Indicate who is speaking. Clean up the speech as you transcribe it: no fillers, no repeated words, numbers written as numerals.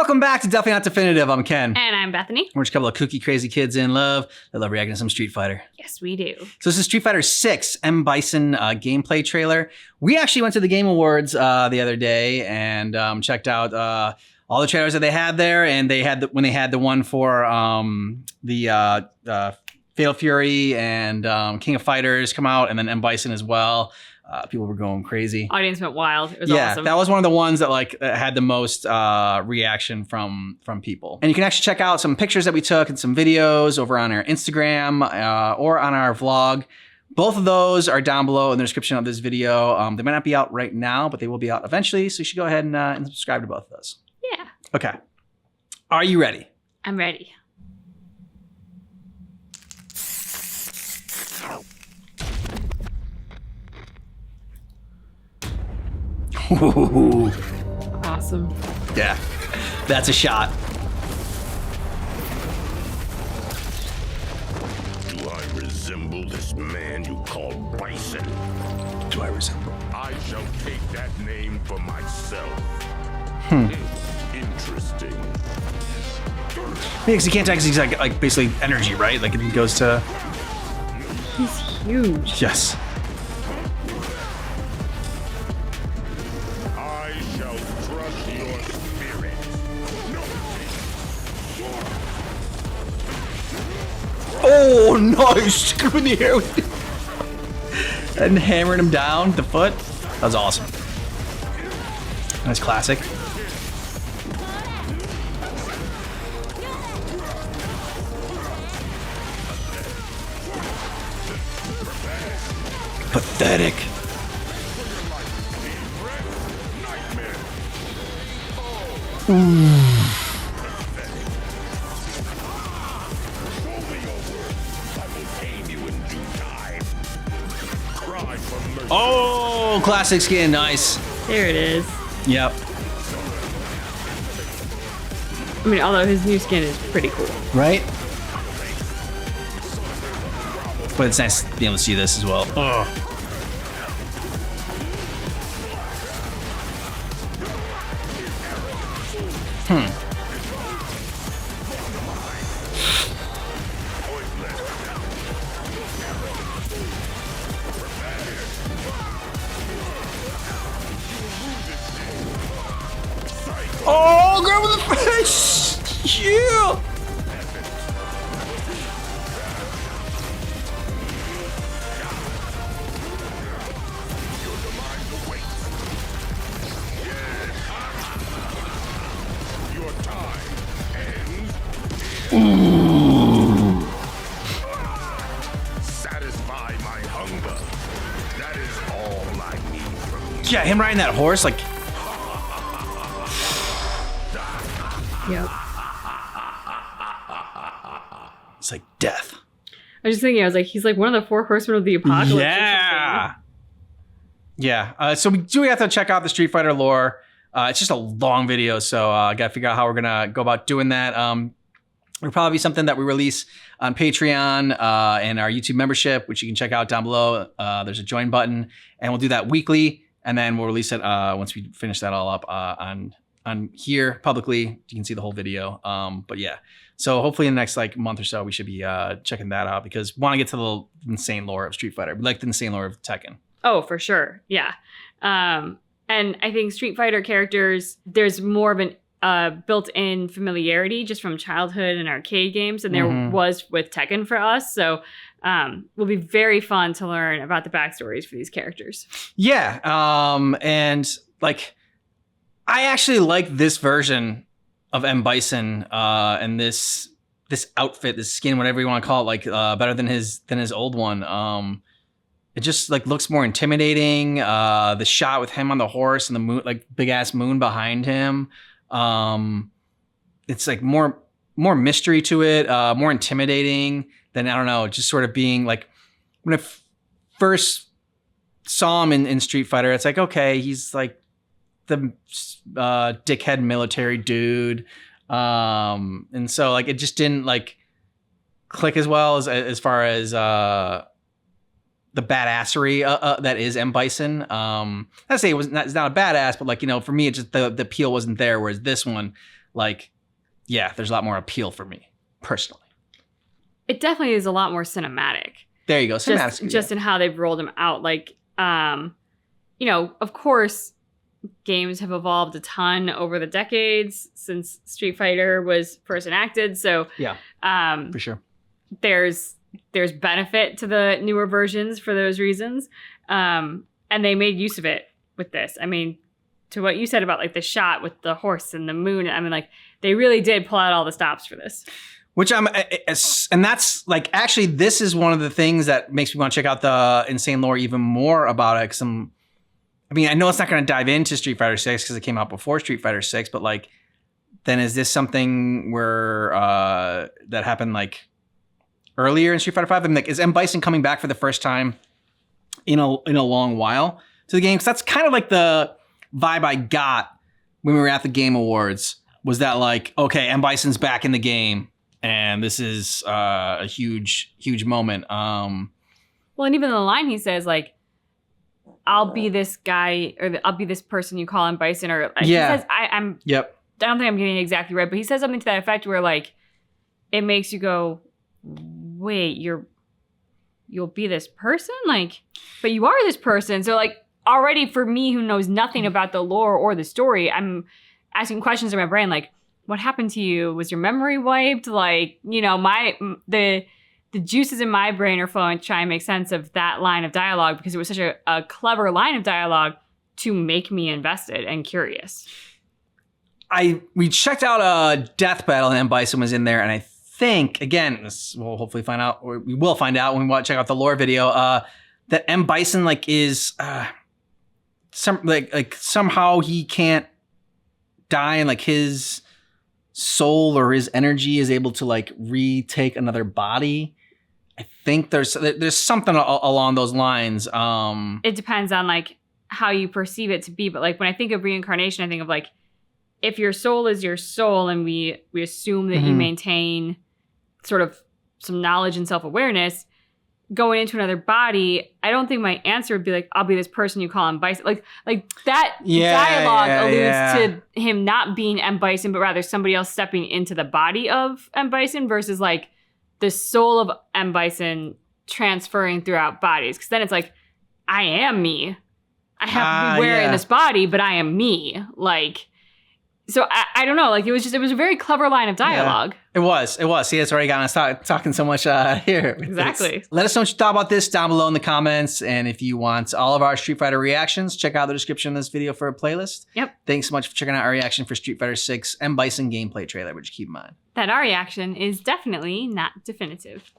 Speaker 1: Welcome back to Definitely Not Definitive. I'm Ken.
Speaker 2: And I'm Bethany.
Speaker 1: We're just a couple of kooky, crazy kids in love that love reacting to some Street Fighter.
Speaker 2: Yes, we do.
Speaker 1: So this is Street Fighter 6 M. Bison gameplay trailer. We actually went to the Game Awards the other day and checked out all the trailers that they had there. And they had when they had the one for the Fatal Fury and King of Fighters come out, and then M. Bison as well. People were going crazy.
Speaker 2: Audience went wild. It was
Speaker 1: Yeah,
Speaker 2: awesome.
Speaker 1: that was one of the ones that had the most reaction from people. And you can actually check out some pictures that we took and some videos over on our Instagram or on our vlog. Both of those are down below in the description of this video. They might not be out right now, but they will be out eventually. So you should go ahead and subscribe to both of those.
Speaker 2: Yeah.
Speaker 1: Okay. Are you ready?
Speaker 2: I'm ready.
Speaker 1: Ooh.
Speaker 2: Awesome.
Speaker 1: Yeah, that's a shot.
Speaker 3: Do I resemble this man you call Bison?
Speaker 1: Do I resemble?
Speaker 3: I shall take that name for myself. Interesting.
Speaker 1: Yeah, because he can't attack because he's like basically energy, right? Like it goes to...
Speaker 2: He's huge.
Speaker 1: Yes.
Speaker 3: I shall crush your spirit.
Speaker 1: Oh, nice! Screw in the air with it. And hammering him down the foot. That was awesome. That's classic. Pathetic. Oh, classic skin, nice.
Speaker 2: There it is.
Speaker 1: Yep.
Speaker 2: I mean, although his new skin is pretty cool.
Speaker 1: Right? But it's nice being able to see this as well. Oh. Oh, grab with the face! Yeah!
Speaker 3: Your time ends. Satisfy my hunger. That is all I need from you.
Speaker 1: Yeah, him riding that horse, like...
Speaker 2: Yep.
Speaker 1: It's like death.
Speaker 2: I was just thinking, I was like, he's like one of the 4 horsemen of the apocalypse.
Speaker 1: Yeah. Yeah. So we have to check out the Street Fighter lore. It's just a long video, so I got to figure out how we're gonna go about doing that. It'll probably be something that we release on Patreon and our YouTube membership, which you can check out down below. There's a join button, and we'll do that weekly, and then we'll release it once we finish that all up on here publicly. You can see the whole video. But yeah, so hopefully in the next month or so, we should be checking that out because we want to get to the insane lore of Street Fighter. We like the insane lore of Tekken.
Speaker 2: Oh, for sure. Yeah. And I think Street Fighter characters, there's more of an built-in familiarity just from childhood and arcade games than there was with Tekken for us. So will be very fun to learn about the backstories for these characters.
Speaker 1: Yeah. And I actually like this version of M. Bison and this outfit, this skin, whatever you want to call it, better than his old one. It just looks more intimidating. The shot with him on the horse and the moon, big ass moon behind him. It's more mystery to it, more intimidating than, I don't know, just sort of being when I first saw him in Street Fighter, it's okay, he's the dickhead military dude. And so it just didn't click as well as far as the badassery that is M. Bison. I'd say it's not a badass, but for me, it just the appeal wasn't there. Whereas this one, like, yeah, there's a lot more appeal for me personally.
Speaker 2: It definitely is a lot more cinematic.
Speaker 1: There you go. Cinematic.
Speaker 2: Just in how they've rolled them out. Like, you know, of course, games have evolved a ton over the decades since Street Fighter was first enacted. So
Speaker 1: yeah, for sure.
Speaker 2: There's benefit to the newer versions for those reasons. And they made use of it with this. I mean, to what you said about like the shot with the horse and the moon, I mean, like they really did pull out all the stops for this.
Speaker 1: Which and that's like, actually, this is one of the things that makes me want to check out the Insane Lore even more about it. Because I mean, I know it's not going to dive into Street Fighter 6 because it came out before Street Fighter 6, but like, then is this something where that happened like earlier in Street Fighter 5? I mean, like, is M. Bison coming back for the first time in a long while to the game? Because that's kind of like the vibe I got when we were at the Game Awards, was that like, okay, M. Bison's back in the game. And this is a huge moment.
Speaker 2: Well, and even in the line he says, like, I'll be this guy, or I'll be this person you call him Bison, or like,
Speaker 1: yeah.
Speaker 2: He says, I'm.
Speaker 1: Yep.
Speaker 2: I don't think I'm getting it exactly right, but he says something to that effect where like it makes you go, wait, you'll be this person, like, but you are this person. So like already for me, who knows nothing about the lore or the story, I'm asking questions in my brain like, what happened to you? Was your memory wiped? Like, you know, the juices in my brain are flowing to try and make sense of that line of dialogue because it was such a clever line of dialogue to make me invested and curious.
Speaker 1: We checked out Death Battle and M. Bison was in there, and I think, again, we'll hopefully find out, or we will find out when we check out the lore video, that M. Bison like is somehow he can't die, and like his soul or his energy is able to like retake another body. I think there's something along those lines.
Speaker 2: It depends on like how you perceive it to be, but like when I think of reincarnation, I think of like if your soul is your soul and we assume that you maintain sort of some knowledge and self-awareness going into another body, I don't think my answer would be like, I'll be this person you call him Bison. Like that dialogue alludes to him not being M. Bison, but rather somebody else stepping into the body of M. Bison versus like the soul of M. Bison transferring throughout bodies. Because then it's like, I am me. I have to be wearing this body, but I am me. Like, so I don't know. Like it was a very clever line of dialogue.
Speaker 1: Yeah, it was. See, it's already got us talking so much here.
Speaker 2: Exactly.
Speaker 1: Let us know what you thought about this down below in the comments. And if you want all of our Street Fighter reactions, check out the description of this video for a playlist. Yep. Thanks so much for checking out our reaction for Street Fighter 6 M. Bison gameplay trailer, which keep in mind
Speaker 2: that our reaction is definitely not definitive.